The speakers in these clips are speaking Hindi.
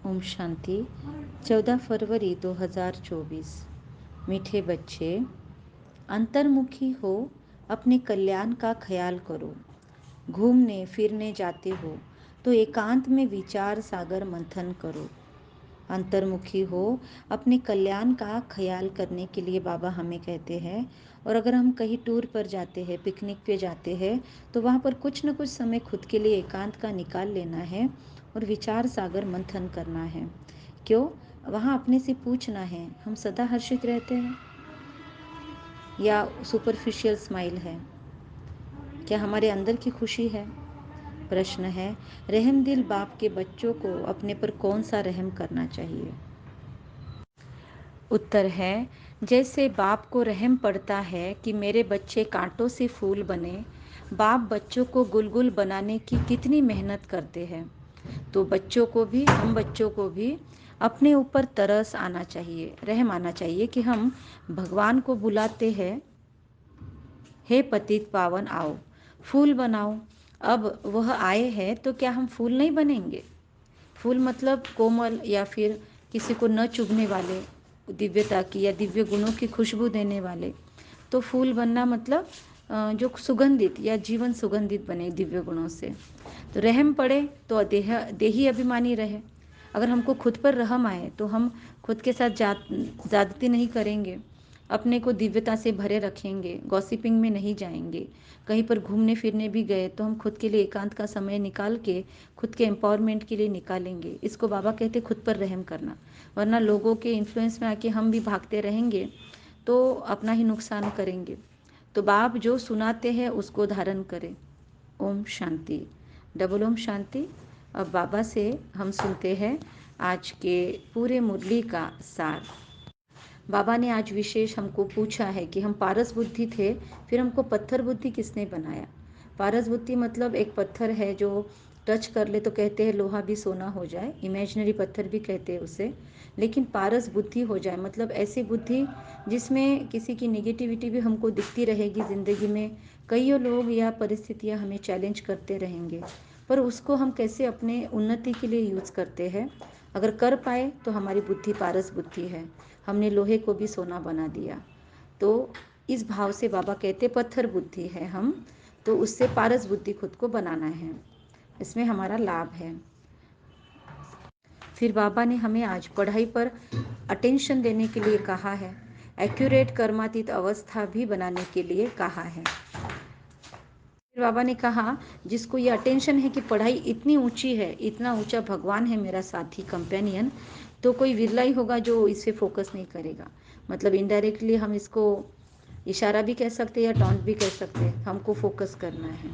ओम शांति। 14 फरवरी 2024। मीठे बच्चे, अंतर्मुखी हो, अपने कल्याण का ख्याल करो। घूमने फिरने जाते हो तो एकांत में विचार सागर मंथन करो। अंतर्मुखी हो, अपने कल्याण का ख्याल करने के लिए बाबा हमें कहते हैं। और अगर हम कहीं टूर पर जाते हैं, पिकनिक पे जाते हैं, तो वहाँ पर कुछ न कुछ समय खुद के लिए एकांत का निकाल लेना है और विचार सागर मंथन करना है। क्यों? वहाँ अपने से पूछना है, हम सदा हर्षित रहते हैं या सुपरफिशियल स्माइल है? क्या हमारे अंदर की खुशी है? प्रश्न है, रहम दिल बाप के बच्चों को अपने पर कौन सा रहम करना चाहिए? उत्तर है, जैसे बाप को रहम पड़ता है कि मेरे बच्चे कांटों से फूल बने, बाप बच्चों को गुलगुल बनाने की कितनी मेहनत करते हैं। तो बच्चों को भी, हम बच्चों को भी अपने ऊपर तरस आना चाहिए, रहम आना चाहिए कि हम भगवान को बुलाते हैं, हे पतित पावन आओ, फूल बनाओ। अब वह आए हैं तो क्या हम फूल नहीं बनेंगे? फूल मतलब कोमल या फिर किसी को न चुभने वाले, दिव्यता की या दिव्य गुणों की खुशबू देने वाले। तो फूल बनना मतलब जो सुगंधित या जीवन सुगंधित बने दिव्य गुणों से। तो रहम पड़े तो देही अभिमानी रहे। अगर हमको खुद पर रहम आए तो हम खुद के साथ ज्यादती नहीं करेंगे, अपने को दिव्यता से भरे रखेंगे, गॉसिपिंग में नहीं जाएंगे। कहीं पर घूमने फिरने भी गए तो हम खुद के लिए एकांत का समय निकाल के खुद के एम्पावरमेंट के लिए निकालेंगे। इसको बाबा कहते खुद पर रहम करना। वरना लोगों के इन्फ्लुएंस में आके हम भी भागते रहेंगे तो अपना ही नुकसान करेंगे। तो बाप जो सुनाते हैं उसको धारण करें। ओम शांति। डबल ओम शांति। अब बाबा से हम सुनते हैं आज के पूरे मुरली का सार। बाबा ने आज विशेष हमको पूछा है कि हम पारस बुद्धि थे, फिर हमको पत्थर बुद्धि किसने बनाया? पारस बुद्धि मतलब एक पत्थर है जो टच कर ले तो कहते हैं लोहा भी सोना हो जाए, इमेजिनरी पत्थर भी कहते हैं उसे। लेकिन पारस बुद्धि हो जाए मतलब ऐसी बुद्धि जिसमें किसी की निगेटिविटी भी हमको दिखती रहेगी ज़िंदगी में। कईयों लोग या परिस्थितियां हमें चैलेंज करते रहेंगे, पर उसको हम कैसे अपने उन्नति के लिए यूज़ करते हैं। अगर कर पाए तो हमारी बुद्धि पारस बुद्धि है, हमने लोहे को भी सोना बना दिया। तो इस भाव से बाबा कहते पत्थर बुद्धि है हम, तो उससे पारस बुद्धि खुद को बनाना है, इसमें हमारा लाभ है। फिर बाबा ने हमें आज पढ़ाई पर अटेंशन देने के लिए कहा है, एक्यूरेट कर्मातीत अवस्था भी बनाने के लिए कहा है। फिर बाबा ने कहा जिसको ये अटेंशन है कि पढ़ाई इतनी ऊंची है, इतना ऊंचा भगवान है मेरा साथी कंपेनियन, तो कोई विरला ही होगा जो इसे फोकस नहीं करेगा। मतलब इनडायरेक्टली हम इसको इशारा भी कह सकते हैं या टॉन्ट भी कह सकते हैं, हमको फोकस करना है।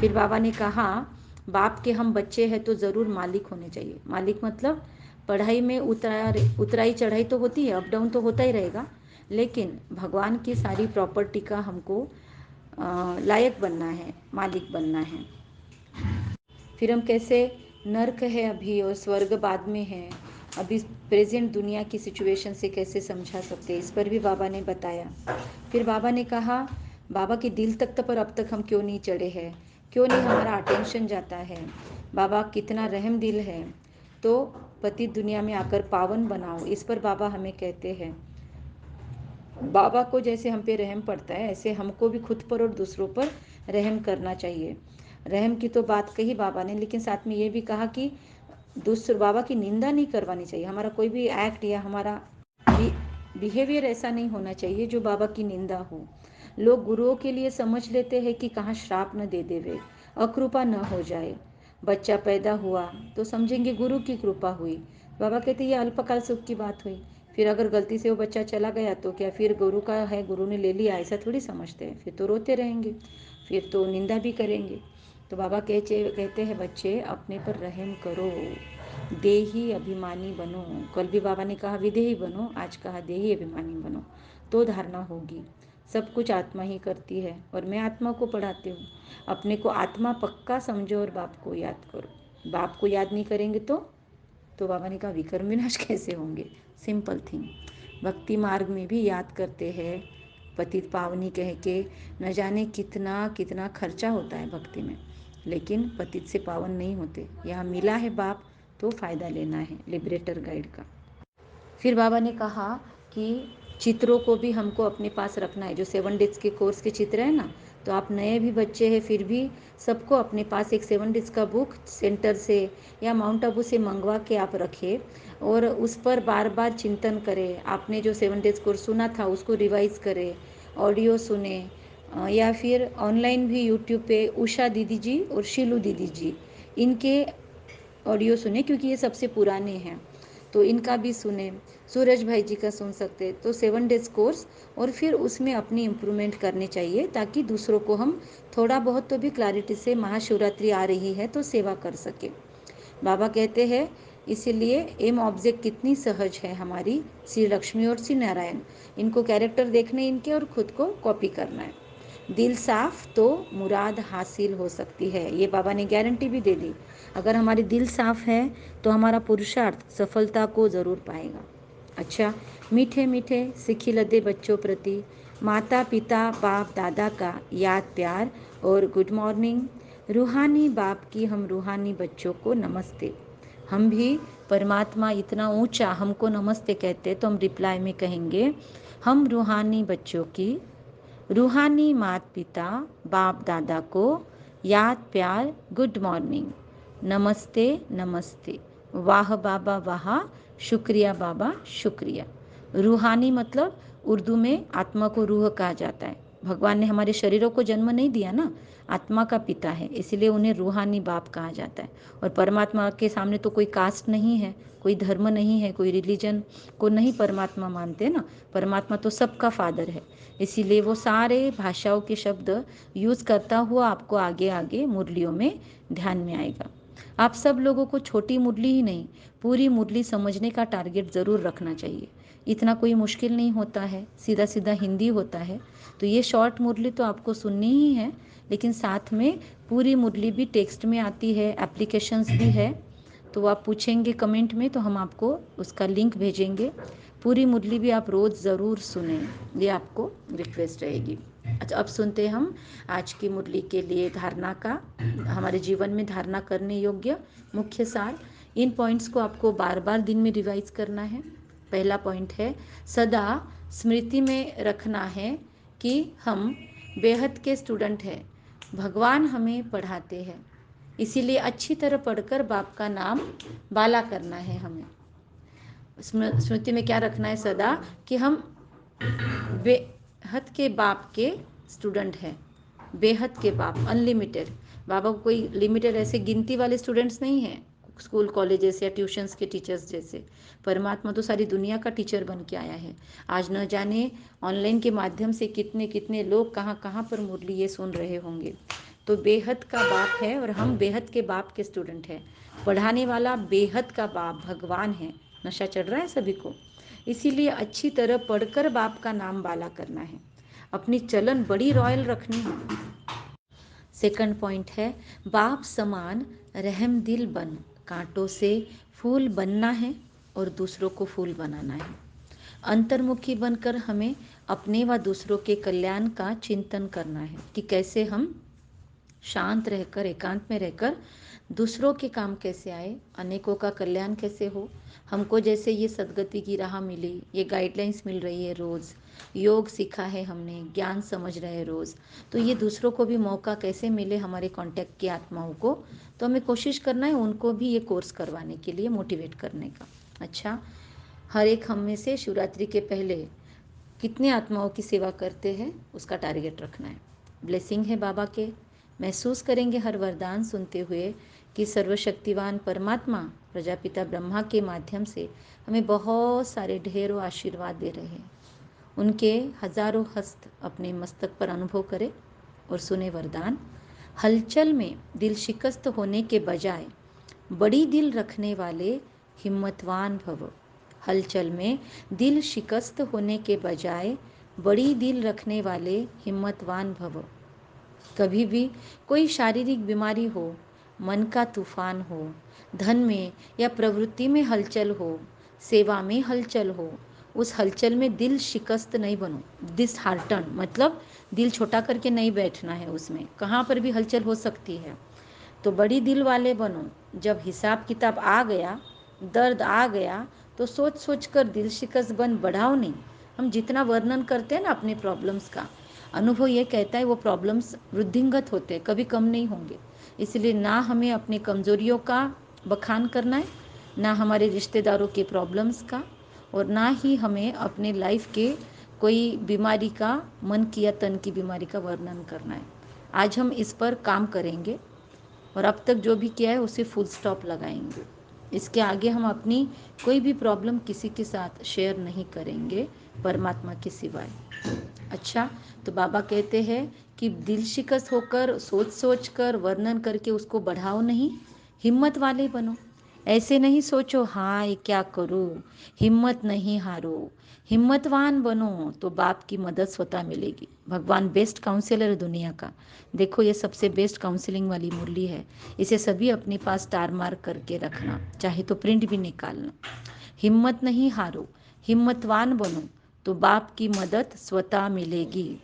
फिर बाबा ने कहा बाप के हम बच्चे हैं तो ज़रूर मालिक होने चाहिए। मालिक मतलब पढ़ाई में उतराई चढ़ाई तो होती है, अप डाउन तो होता ही रहेगा, लेकिन भगवान की सारी प्रॉपर्टी का हमको लायक बनना है, मालिक बनना है। फिर हम कैसे नर्क है अभी और स्वर्ग बाद में है, अभी प्रेजेंट दुनिया की सिचुएशन से कैसे समझा सकते हैं, इस पर भी बाबा ने बताया। फिर बाबा ने कहा बाबा के दिल तक पर अब तक हम क्यों नहीं चढ़े हैं, क्यों नहीं हमारा अटेंशन जाता है, बाबा कितना रहम दिल है, तो पति दुनिया में आकर पावन बनाओ, इस पर बाबा हमें कहते हैं। बाबा को जैसे हम पे रहम पड़ता है ऐसे हमको भी खुद पर और दूसरों पर रहम करना चाहिए। रहम की तो बात कही बाबा ने, लेकिन साथ में ये भी कहा कि दूसरे बाबा की निंदा नहीं करवानी चाहिए। हमारा कोई भी एक्ट या हमारा बिहेवियर ऐसा नहीं होना चाहिए जो बाबा की निंदा हो। लोग गुरुओं के लिए समझ लेते हैं कि कहाँ श्राप न दे देवे, अकृपा न हो जाए। बच्चा पैदा हुआ तो समझेंगे गुरु की कृपा हुई। बाबा कहते ये अल्पकाल सुख की बात हुई। फिर अगर गलती से वो बच्चा चला गया तो क्या फिर गुरु का है, गुरु ने ले लिया, ऐसा थोड़ी समझते हैं। फिर तो रोते रहेंगे, फिर तो निंदा भी करेंगे। तो बाबा कहते हैं बच्चे अपने पर रहम करो, देही अभिमानी बनो। कल भी बाबा ने कहा विदेही बनो, आज कहा देही अभिमानी बनो, तो धारणा होगी। सब कुछ आत्मा ही करती है और मैं आत्मा को पढ़ाती हूँ। अपने को आत्मा पक्का समझो और बाप को याद करो। बाप को याद नहीं करेंगे तो बाबा ने कहा विक्रम विनाश कैसे होंगे। Simple thing. भक्ति मार्ग में भी याद करते हैं, पतित पावनी कह के न जाने कितना कितना खर्चा होता है भक्ति में। लेकिन पतित से पावन नहीं होते। यहाँ मिला है बाप तो फ़ायदा लेना है, लिबरेटर गाइड का। फिर बाबा ने कहा कि चित्रों को भी हमको अपने पास रखना है। जो 7 डेज के कोर्स के चित्र है ना, तो आप नए भी बच्चे हैं फिर भी सबको अपने पास एक 7 डेज का बुक सेंटर से या माउंट आबू से मंगवा के आप रखें और उस पर बार बार चिंतन करें। आपने जो 7 डेज कोर्स सुना था उसको रिवाइज करें, ऑडियो सुने, या फिर ऑनलाइन भी यूट्यूब पे उषा दीदी जी और शीलू दीदी जी इनके ऑडियो सुने, क्योंकि ये सबसे पुराने हैं तो इनका भी सुने। सूरज भाई जी का सुन सकते हैं। तो 7 डेज कोर्स और फिर उसमें अपनी इम्प्रूवमेंट करनी चाहिए, ताकि दूसरों को हम थोड़ा बहुत तो भी क्लैरिटी से महाशिवरात्रि आ रही है तो सेवा कर सके। बाबा कहते हैं इसीलिए एम ऑब्जेक्ट कितनी सहज है हमारी, श्री लक्ष्मी और श्री नारायण। इनको कैरेक्टर देखने इनके और खुद को कॉपी करना है। दिल साफ तो मुराद हासिल हो सकती है, ये बाबा ने गारंटी भी दे दी। अगर हमारी दिल साफ है तो हमारा पुरुषार्थ सफलता को ज़रूर पाएगा। अच्छा, मीठे मीठे सिखिलदे बच्चों प्रति माता पिता बाप दादा का याद प्यार और गुड मॉर्निंग। रूहानी बाप की हम रूहानी बच्चों को नमस्ते। हम भी परमात्मा इतना ऊंचा हमको नमस्ते कहते तो हम रिप्लाई में कहेंगे हम रूहानी बच्चों की रूहानी माता पिता बाप दादा को याद प्यार गुड मॉर्निंग, नमस्ते नमस्ते, वाह बाबा वाह, शुक्रिया बाबा शुक्रिया। रूहानी मतलब उर्दू में आत्मा को रूह कहा जाता है। भगवान ने हमारे शरीरों को जन्म नहीं दिया ना, आत्मा का पिता है, इसीलिए उन्हें रूहानी बाप कहा जाता है। और परमात्मा के सामने तो कोई कास्ट नहीं है, कोई धर्म नहीं है, कोई रिलीजन को नहीं परमात्मा मानते ना। परमात्मा तो सबका फादर है, इसीलिए वो सारे भाषाओं के शब्द यूज़ करता हुआ आपको आगे आगे मुरलियों में ध्यान में आएगा। आप सब लोगों को छोटी मुरली ही नहीं, पूरी मुरली समझने का टारगेट ज़रूर रखना चाहिए। इतना कोई मुश्किल नहीं होता है, सीधा सीधा हिंदी होता है। तो ये शॉर्ट मुरली तो आपको सुननी ही है, लेकिन साथ में पूरी मुरली भी टेक्स्ट में आती है, एप्लीकेशंस भी है। तो आप पूछेंगे कमेंट में तो हम आपको उसका लिंक भेजेंगे। पूरी मुरली भी आप रोज़ ज़रूर सुने, ये आपको रिक्वेस्ट रहेगी। अच्छा, अब सुनते हैं हम आज की मुरली के लिए धारणा का, हमारे जीवन में धारणा करने योग्य मुख्य सार। इन पॉइंट्स को आपको बार बार दिन में रिवाइज करना है। पहला पॉइंट है सदा स्मृति में रखना है कि हम बेहद के स्टूडेंट हैं, भगवान हमें पढ़ाते हैं, इसीलिए अच्छी तरह पढ़कर बाप का नाम बाला करना है। हमें स्मृति में क्या रखना है सदा कि हम बेहद के बाप के स्टूडेंट हैं। बेहद के बाप अनलिमिटेड, बाबा को कोई लिमिटेड ऐसे गिनती वाले स्टूडेंट्स नहीं हैं स्कूल कॉलेजेस या ट्यूशन्स के टीचर्स जैसे। परमात्मा तो सारी दुनिया का टीचर बन के आया है। आज न जाने ऑनलाइन के माध्यम से कितने कितने लोग कहाँ कहाँ पर मुरली ये सुन रहे होंगे। तो बेहद का बाप है और हम बेहद के बाप के स्टूडेंट हैं। पढ़ाने वाला बेहद का बाप भगवान है। नशा चढ़ रहा है सभी को, इसीलिए अच्छी तरह पढ़कर बाप का नाम बाला करना है, अपनी चलन बड़ी रॉयल रखनी है। सेकंड पॉइंट है बाप समान रहम दिल बन, कांटों से फूल बनना है और दूसरों को फूल बनाना है। अंतर्मुखी बनकर हमें अपने व दूसरों के कल्याण का चिंतन करना है कि कैसे हम शांत रहकर एकांत में रहकर दूसरों के काम कैसे आए, अनेकों का कल्याण कैसे हो। हमको जैसे ये सदगति की राह मिली, ये गाइडलाइंस मिल रही है, रोज़ योग सीखा है हमने, ज्ञान समझ रहे हैं रोज़, तो ये दूसरों को भी मौका कैसे मिले हमारे कांटेक्ट की आत्माओं को। तो हमें कोशिश करना है उनको भी ये कोर्स करवाने के लिए मोटिवेट करने का। अच्छा, हर एक हम में से शिवरात्रि के पहले कितने आत्माओं की सेवा करते हैं उसका टारगेट रखना है। ब्लेसिंग है बाबा के, महसूस करेंगे हर वरदान सुनते हुए कि सर्वशक्तिवान परमात्मा प्रजापिता ब्रह्मा के माध्यम से हमें बहुत सारे ढेरों आशीर्वाद दे रहे हैं। उनके हजारों हस्त अपने मस्तक पर अनुभव करें और सुने वरदान। हलचल में दिल शिकस्त होने के बजाय बड़ी दिल रखने वाले हिम्मतवान भव। हलचल में दिल शिकस्त होने के बजाय बड़ी दिल रखने वाले हिम्मतवान भव। कभी भी कोई शारीरिक बीमारी हो, मन का तूफान हो, धन में या प्रवृत्ति में हलचल हो, सेवा में हलचल हो, उस हलचल में दिल शिकस्त नहीं बनो। दिस हार्टन मतलब दिल छोटा करके नहीं बैठना है उसमें, कहाँ पर भी हलचल हो सकती है। तो बड़ी दिल वाले बनो। जब हिसाब किताब आ गया, दर्द आ गया, तो सोच सोच कर दिल शिकस्त बन बढ़ाओ नहीं। हम जितना वर्णन करते हैं ना अपनी प्रॉब्लम्स का, अनुभव ये कहता है वो प्रॉब्लम्स वृद्धिंगत होते हैं, कभी कम नहीं होंगे। इसलिए ना हमें अपनी कमज़ोरियों का बखान करना है, ना हमारे रिश्तेदारों के प्रॉब्लम्स का, और ना ही हमें अपने लाइफ के कोई बीमारी का, मन की या तन की बीमारी का वर्णन करना है। आज हम इस पर काम करेंगे और अब तक जो भी किया है उसे फुल स्टॉप लगाएंगे। इसके आगे हम अपनी कोई भी प्रॉब्लम किसी के साथ शेयर नहीं करेंगे परमात्मा के सिवाय। अच्छा, तो बाबा कहते हैं कि दिल शिकस्त होकर सोच सोच कर वर्णन करके उसको बढ़ाओ नहीं, हिम्मत वाले बनो। ऐसे नहीं सोचो हाँ ये क्या करूँ, हिम्मत नहीं हारो, हिम्मतवान बनो तो बाप की मदद स्वतः मिलेगी। भगवान बेस्ट काउंसलर है दुनिया का। देखो ये सबसे बेस्ट काउंसलिंग वाली मुरली है, इसे सभी अपने पास स्टार मार्क करके रखना, चाहे तो प्रिंट भी निकालना। हिम्मत नहीं हारो, हिम्मतवान बनो तो बाप की मदद स्वतः मिलेगी।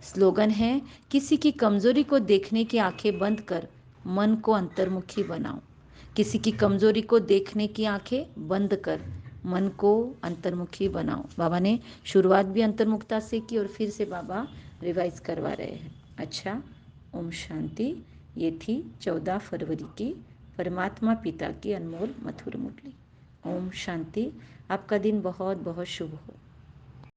स्लोगन है, किसी की कमजोरी को देखने की आंखें बंद कर मन को अंतर्मुखी बनाओ। किसी की कमजोरी को देखने की आंखें बंद कर मन को अंतर्मुखी बनाओ। बाबा ने शुरुआत भी अंतर्मुखता से की और फिर से बाबा रिवाइज करवा रहे हैं। अच्छा, ओम शांति। ये थी 14 फरवरी की परमात्मा पिता की अनमोल मधुर मुरली। ओम शांति। आपका दिन बहुत बहुत शुभ हो।